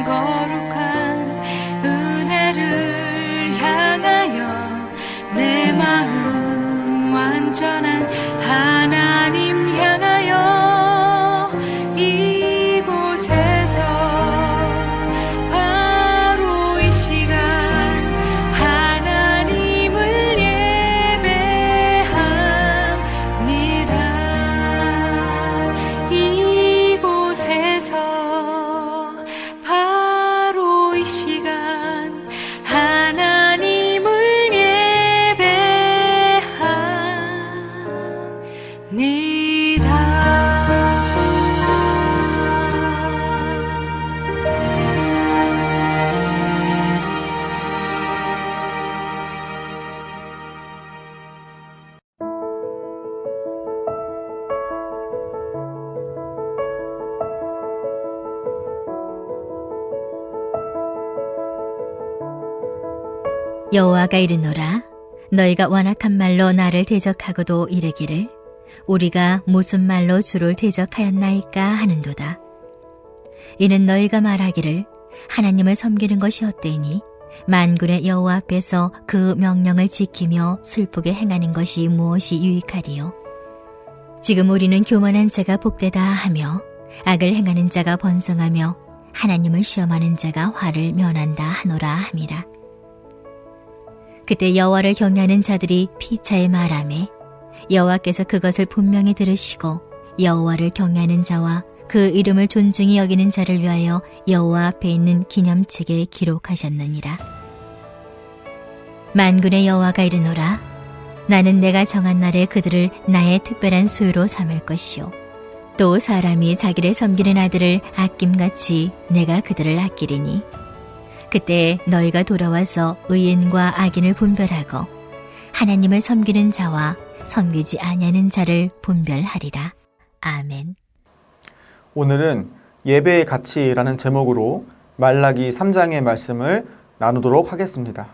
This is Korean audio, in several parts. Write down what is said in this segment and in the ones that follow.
거룩한 은혜를 향하여 내 마음 완전한 하나님 향하여 이곳에서 바로 이 시간 하나님을 예배합니다. 이곳에서 바로 이 시간 하나님을 여호와가 이르노라. 너희가 완악한 말로 나를 대적하고도 이르기를 우리가 무슨 말로 주를 대적하였나이까 하는도다. 이는 너희가 말하기를 하나님을 섬기는 것이 헛되니 만군의 여호와 앞에서 그 명령을 지키며 슬프게 행하는 것이 무엇이 유익하리요. 지금 우리는 교만한 자가 복되다 하며 악을 행하는 자가 번성하며 하나님을 시험하는 자가 화를 면한다 하노라 함이라. 그때 여호와를 경외하는 자들이 피차에 말하매 여호와께서 그것을 분명히 들으시고 여호와를 경외하는 자와 그 이름을 존중히 여기는 자를 위하여 여호와 앞에 있는 기념책에 기록하셨느니라. 만군의 여호와가 이르노라. 나는 내가 정한 날에 그들을 나의 특별한 소유로 삼을 것이요 또 사람이 자기를 섬기는 아들을 아낌같이 내가 그들을 아끼리니 그때 너희가 돌아와서 의인과 악인을 분별하고 하나님을 섬기는 자와 섬기지 아니하는 자를 분별하리라. 아멘. 오늘은 예배의 가치라는 제목으로 말라기 3장의 말씀을 나누도록 하겠습니다.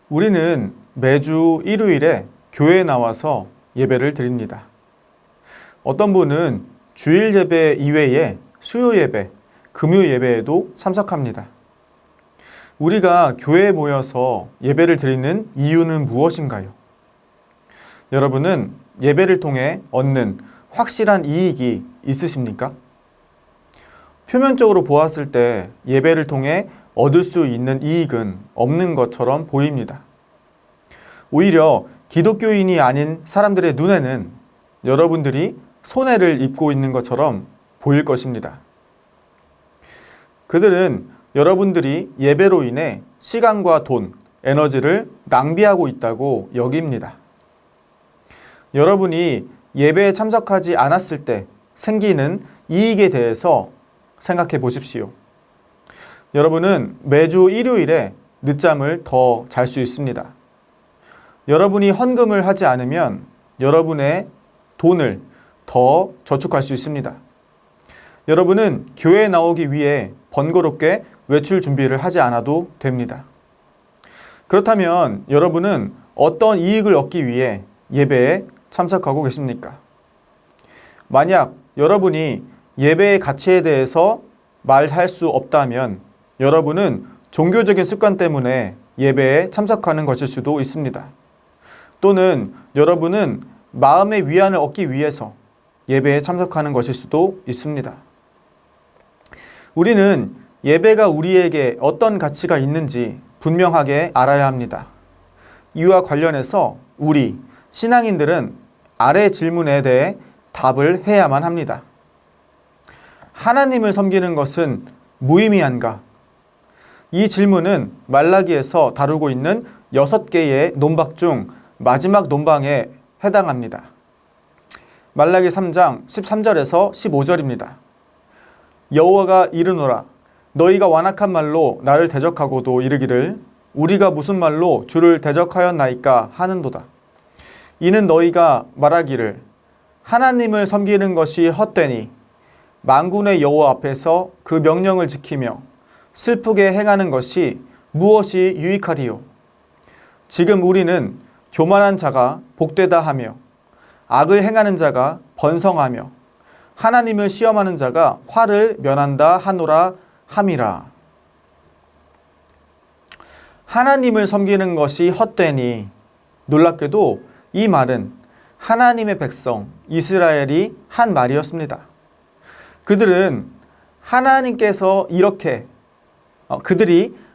우리는 매주 일요일에 교회에 나와서 예배를 드립니다. 어떤 분은 주일 예배 이외에 수요 예배, 금요 예배에도 참석합니다. 우리가 교회에 모여서 예배를 드리는 이유는 무엇인가요? 여러분은 예배를 통해 얻는 확실한 이익이 있으십니까? 표면적으로 보았을 때 예배를 통해 얻을 수 있는 이익은 없는 것처럼 보입니다. 오히려 기독교인이 아닌 사람들의 눈에는 여러분들이 손해를 입고 있는 것처럼 보일 것입니다. 그들은 여러분들이 예배로 인해 시간과 돈, 에너지를 낭비하고 있다고 여깁니다. 여러분이 예배에 참석하지 않았을 때 생기는 이익에 대해서 생각해 보십시오. 여러분은 매주 일요일에 늦잠을 더 잘 수 있습니다. 여러분이 헌금을 하지 않으면 여러분의 돈을 더 저축할 수 있습니다. 여러분은 교회에 나오기 위해 번거롭게 외출 준비를 하지 않아도 됩니다. 그렇다면 여러분은 어떤 이익을 얻기 위해 예배에 참석하고 계십니까? 만약 여러분이 예배의 가치에 대해서 말할 수 없다면 여러분은 종교적인 습관 때문에 예배에 참석하는 것일 수도 있습니다. 또는 여러분은 마음의 위안을 얻기 위해서 예배에 참석하는 것일 수도 있습니다. 우리는 예배가 우리에게 어떤 가치가 있는지 분명하게 알아야 합니다. 이와 관련해서 우리 신앙인들은 아래 질문에 대해 답을 해야만 합니다. 하나님을 섬기는 것은 무의미한가? 이 질문은 말라기에서 다루고 있는 6개의 논박 중 마지막 논방에 해당합니다. 말라기 3장 13절에서 15절입니다. 여호와가 이르노라. 너희가 완악한 말로 나를 대적하고도 이르기를 우리가 무슨 말로 주를 대적하였나이까 하는도다. 이는 너희가 말하기를 하나님을 섬기는 것이 헛되니 만군의 여호와 앞에서 그 명령을 지키며 슬프게 행하는 것이 무엇이 유익하리요. 지금 우리는 교만한 자가 복되다 하며 악을 행하는 자가 번성하며 하나님을 시험하는 자가 화를 면한다 하노라 함이라. 하나님을 섬기는 것이 헛되니, 놀랍게도 이 말은 하나님의 백성 이스라엘이 한 말이었습니다. 그들이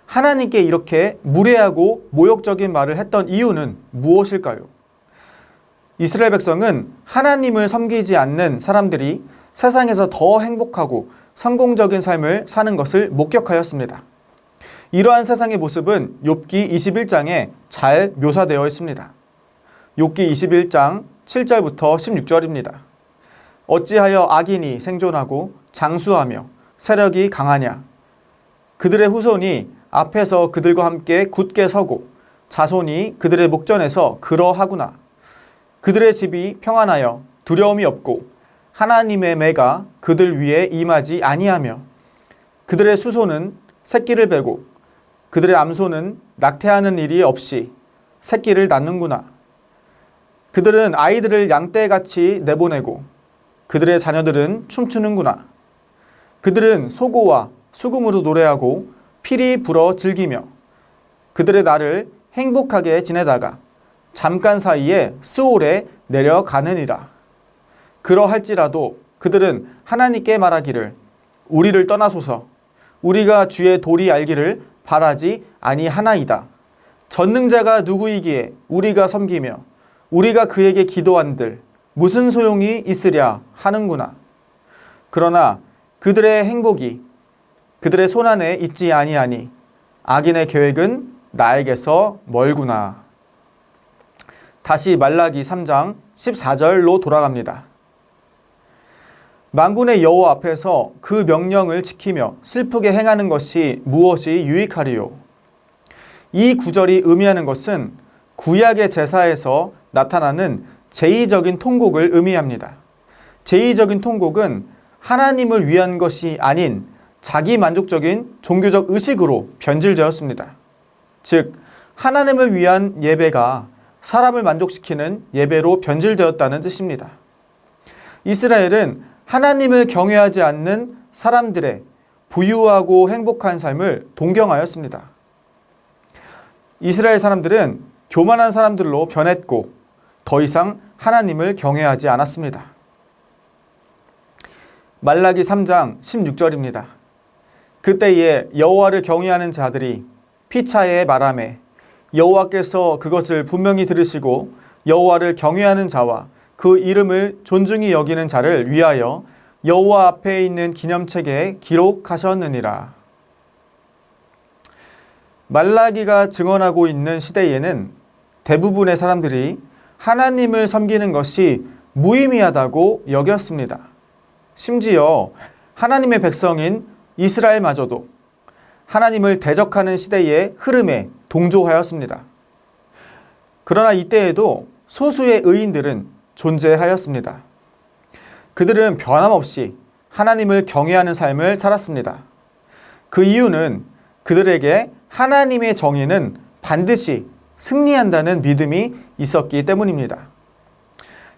하나님께 이렇게 무례하고 모욕적인 말을 했던 이유는 무엇일까요? 이스라엘 백성은 하나님을 섬기지 않는 사람들이 세상에서 더 행복하고 성공적인 삶을 사는 것을 목격하였습니다. 이러한 세상의 모습은 욥기 21장에 잘 묘사되어 있습니다. 욥기 21장 7절부터 16절입니다. 어찌하여 악인이 생존하고 장수하며 세력이 강하냐? 그들의 후손이 앞에서 그들과 함께 굳게 서고 자손이 그들의 목전에서 그러하구나. 그들의 집이 평안하여 두려움이 없고 하나님의 매가 그들 위에 임하지 아니하며 그들의 수소는 새끼를 베고 그들의 암소는 낙태하는 일이 없이 새끼를 낳는구나. 그들은 아이들을 양떼같이 내보내고 그들의 자녀들은 춤추는구나. 그들은 소고와 수금으로 노래하고 피리 불어 즐기며 그들의 날을 행복하게 지내다가 잠깐 사이에 스올에 내려가느니라. 그러할지라도 그들은 하나님께 말하기를 우리를 떠나소서. 우리가 주의 도리 알기를 바라지 아니하나이다. 전능자가 누구이기에 우리가 섬기며 우리가 그에게 기도한들 무슨 소용이 있으랴 하는구나. 그러나 그들의 행복이 그들의 손안에 있지 아니하니 악인의 계획은 나에게서 멀구나. 다시 말라기 3장 14절로 돌아갑니다. 만군의 여호와 앞에서 그 명령을 지키며 슬프게 행하는 것이 무엇이 유익하리요? 이 구절이 의미하는 것은 구약의 제사에서 나타나는 제의적인 통곡을 의미합니다. 제의적인 통곡은 하나님을 위한 것이 아닌 자기 만족적인 종교적 의식으로 변질되었습니다. 즉, 하나님을 위한 예배가 사람을 만족시키는 예배로 변질되었다는 뜻입니다. 이스라엘은 하나님을 경외하지 않는 사람들의 부유하고 행복한 삶을 동경하였습니다. 이스라엘 사람들은 교만한 사람들로 변했고 더 이상 하나님을 경외하지 않았습니다. 말라기 3장 16절입니다. 그때에 여호와를 경외하는 자들이 피차에 말하매 여호와께서 그것을 분명히 들으시고 여호와를 경외하는 자와 그 이름을 존중히 여기는 자를 위하여 여호와 앞에 있는 기념책에 기록하셨느니라. 말라기가 증언하고 있는 시대에는 대부분의 사람들이 하나님을 섬기는 것이 무의미하다고 여겼습니다. 심지어 하나님의 백성인 이스라엘마저도 하나님을 대적하는 시대의 흐름에 동조하였습니다. 그러나 이때에도 소수의 의인들은 존재하였습니다. 그들은 변함없이 하나님을 경외하는 삶을 살았습니다. 그 이유는 그들에게 하나님의 정의는 반드시 승리한다는 믿음이 있었기 때문입니다.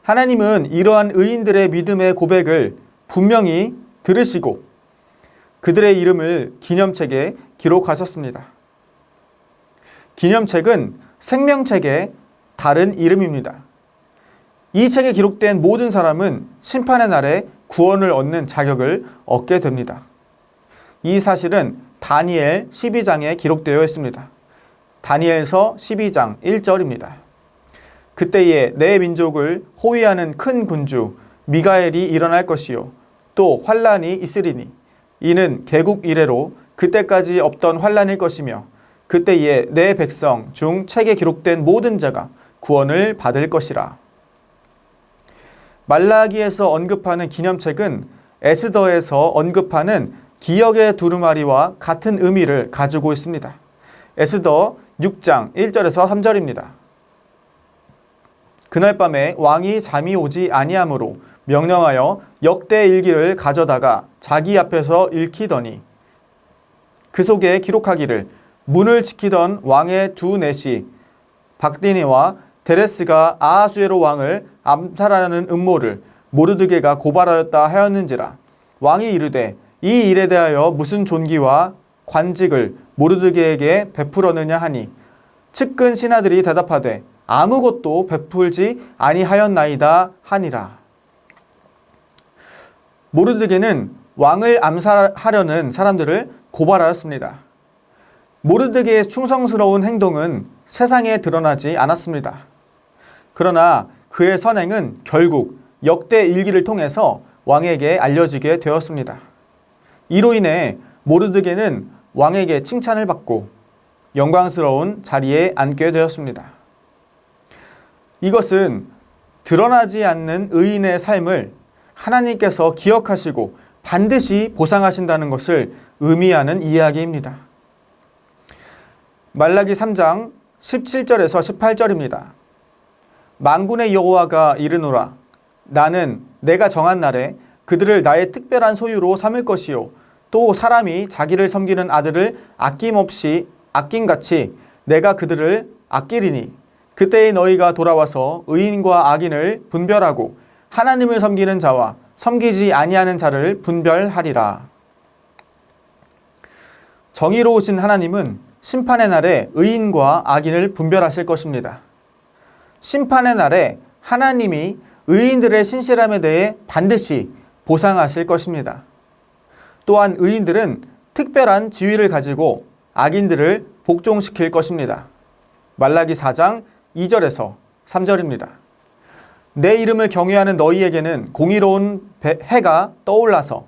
하나님은 이러한 의인들의 믿음의 고백을 분명히 들으시고 그들의 이름을 기념책에 기록하셨습니다. 기념책은 생명책의 다른 이름입니다. 이 책에 기록된 모든 사람은 심판의 날에 구원을 얻는 자격을 얻게 됩니다. 이 사실은 다니엘 12장에 기록되어 있습니다. 다니엘서 12장 1절입니다. 그때에 내 민족을 호위하는 큰 군주 미가엘이 일어날 것이요 또 환란이 있으리니 이는 개국 이래로 그때까지 없던 환란일 것이며 그때에 내 백성 중 책에 기록된 모든 자가 구원을 받을 것이라. 말라기에서 언급하는 기념책은 에스더에서 언급하는 기억의 두루마리와 같은 의미를 가지고 있습니다. 에스더 6장 1절에서 3절입니다. 그날 밤에 왕이 잠이 오지 아니하므로 명령하여 역대 일기를 가져다가 자기 앞에서 읽히더니 그 속에 기록하기를 문을 지키던 왕의 두 넷이 박디니와 데레스가 아하수에로 왕을 암살하는 음모를 모르드게가 고발하였다 하였는지라. 왕이 이르되 이 일에 대하여 무슨 존귀와 관직을 모르드게에게 베풀었느냐 하니 측근 신하들이 대답하되 아무것도 베풀지 아니하였나이다 하니라. 모르드게는 왕을 암살하려는 사람들을 고발하였습니다. 모르드게의 충성스러운 행동은 세상에 드러나지 않았습니다. 그러나 그의 선행은 결국 역대 일기를 통해서 왕에게 알려지게 되었습니다. 이로 인해 모르드게는 왕에게 칭찬을 받고 영광스러운 자리에 앉게 되었습니다. 이것은 드러나지 않는 의인의 삶을 하나님께서 기억하시고 반드시 보상하신다는 것을 의미하는 이야기입니다. 말라기 3장 17절에서 18절입니다. 만군의 여호와가 이르노라. 나는 내가 정한 날에 그들을 나의 특별한 소유로 삼을 것이요 또 사람이 자기를 섬기는 아들을 아낌없이 아낌같이 내가 그들을 아끼리니 그때에 너희가 돌아와서 의인과 악인을 분별하고 하나님을 섬기는 자와 섬기지 아니하는 자를 분별하리라. 정의로우신 하나님은 심판의 날에 의인과 악인을 분별하실 것입니다. 심판의 날에 하나님이 의인들의 신실함에 대해 반드시 보상하실 것입니다. 또한 의인들은 특별한 지위를 가지고 악인들을 복종시킬 것입니다. 말라기 4장 2절에서 3절입니다. 내 이름을 경외하는 너희에게는 공의로운 해가 떠올라서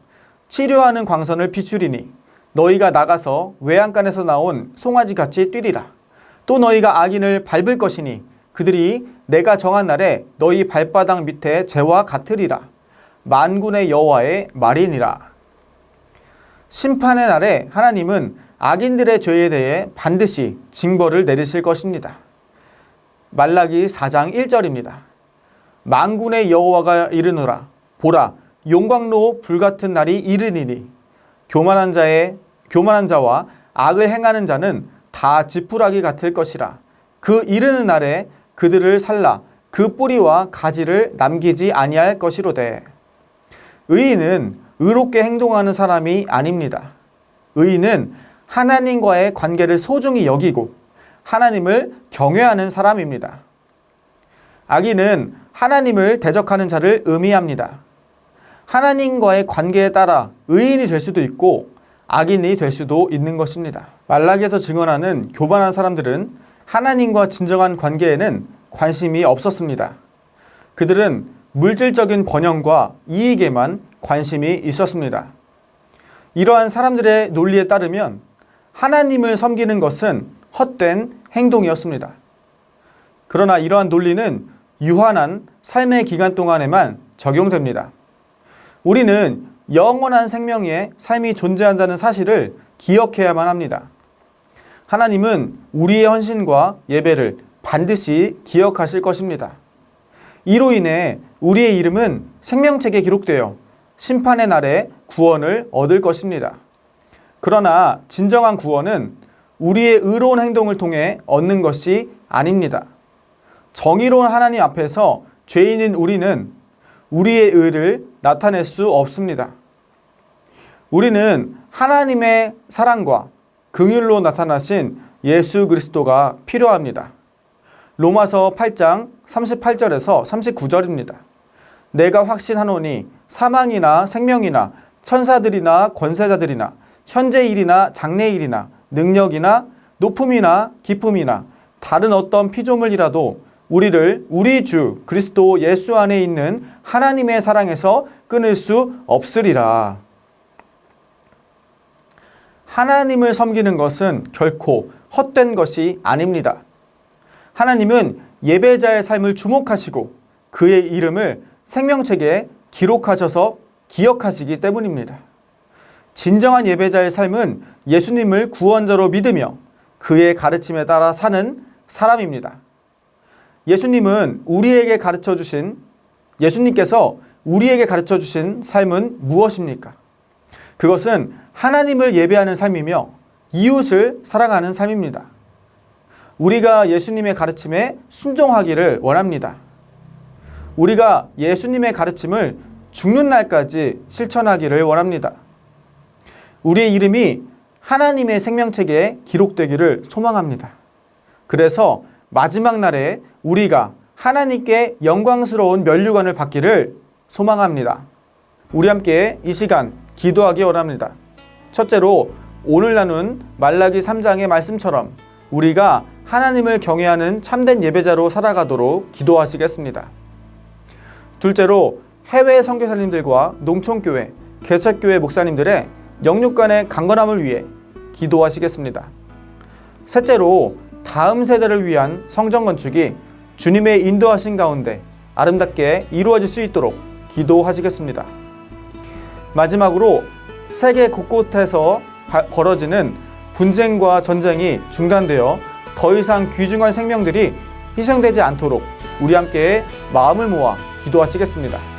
치료하는 광선을 비추리니 너희가 나가서 외양간에서 나온 송아지같이 뛰리라. 또 너희가 악인을 밟을 것이니 그들이 내가 정한 날에 너희 발바닥 밑에 재와 같으리라. 만군의 여호와의 말이니라. 심판의 날에 하나님은 악인들의 죄에 대해 반드시 징벌을 내리실 것입니다. 말라기 4장 1절입니다. 만군의 여호와가 이르노라. 보라, 용광로 불같은 날이 이르니니 교만한 자와 악을 행하는 자는 다 지푸라기 같을 것이라. 그 이르는 날에 그들을 살라 그 뿌리와 가지를 남기지 아니할 것이로되. 의인은 의롭게 행동하는 사람이 아닙니다. 의인은 하나님과의 관계를 소중히 여기고 하나님을 경외하는 사람입니다. 악인은 하나님을 대적하는 자를 의미합니다. 하나님과의 관계에 따라 의인이 될 수도 있고 악인이 될 수도 있는 것입니다. 말라기에서 증언하는 교만한 사람들은 하나님과 진정한 관계에는 관심이 없었습니다. 그들은 물질적인 번영과 이익에만 관심이 있었습니다. 이러한 사람들의 논리에 따르면 하나님을 섬기는 것은 헛된 행동이었습니다. 그러나 이러한 논리는 유한한 삶의 기간 동안에만 적용됩니다. 우리는 영원한 생명의 삶이 존재한다는 사실을 기억해야만 합니다. 하나님은 우리의 헌신과 예배를 반드시 기억하실 것입니다. 이로 인해 우리의 이름은 생명책에 기록되어 심판의 날에 구원을 얻을 것입니다. 그러나 진정한 구원은 우리의 의로운 행동을 통해 얻는 것이 아닙니다. 정의로운 하나님 앞에서 죄인인 우리는 우리의 의를 나타낼 수 없습니다. 우리는 하나님의 사랑과 긍휼로 나타나신 예수 그리스도가 필요합니다. 로마서 8장 38절에서 39절입니다. 내가 확신하노니 사망이나 생명이나 천사들이나 권세자들이나 현재일이나 장래일이나 능력이나 높음이나 깊음이나 다른 어떤 피조물이라도 우리를 우리 주 그리스도 예수 안에 있는 하나님의 사랑에서 끊을 수 없으리라. 하나님을 섬기는 것은 결코 헛된 것이 아닙니다. 하나님은 예배자의 삶을 주목하시고 그의 이름을 생명책에 기록하셔서 기억하시기 때문입니다. 진정한 예배자의 삶은 예수님을 구원자로 믿으며 그의 가르침에 따라 사는 사람입니다. 예수님께서 우리에게 가르쳐 주신 삶은 무엇입니까? 그것은 하나님을 예배하는 삶이며 이웃을 사랑하는 삶입니다. 우리가 예수님의 가르침에 순종하기를 원합니다. 우리가 예수님의 가르침을 죽는 날까지 실천하기를 원합니다. 우리의 이름이 하나님의 생명책에 기록되기를 소망합니다. 그래서 마지막 날에 우리가 하나님께 영광스러운 면류관을 받기를 소망합니다. 우리 함께 이 시간 기도하기 원합니다. 첫째로 오늘 나눈 말라기 3장의 말씀처럼 우리가 하나님을 경외하는 참된 예배자로 살아가도록 기도하시겠습니다. 둘째로 해외 선교사님들과 농촌교회, 개척교회 목사님들의 영육 간의 강건함을 위해 기도하시겠습니다. 셋째로 다음 세대를 위한 성전 건축이 주님의 인도하신 가운데 아름답게 이루어질 수 있도록 기도하시겠습니다. 마지막으로 세계 곳곳에서 벌어지는 분쟁과 전쟁이 중단되어 더 이상 귀중한 생명들이 희생되지 않도록 우리 함께 마음을 모아 기도하시겠습니다.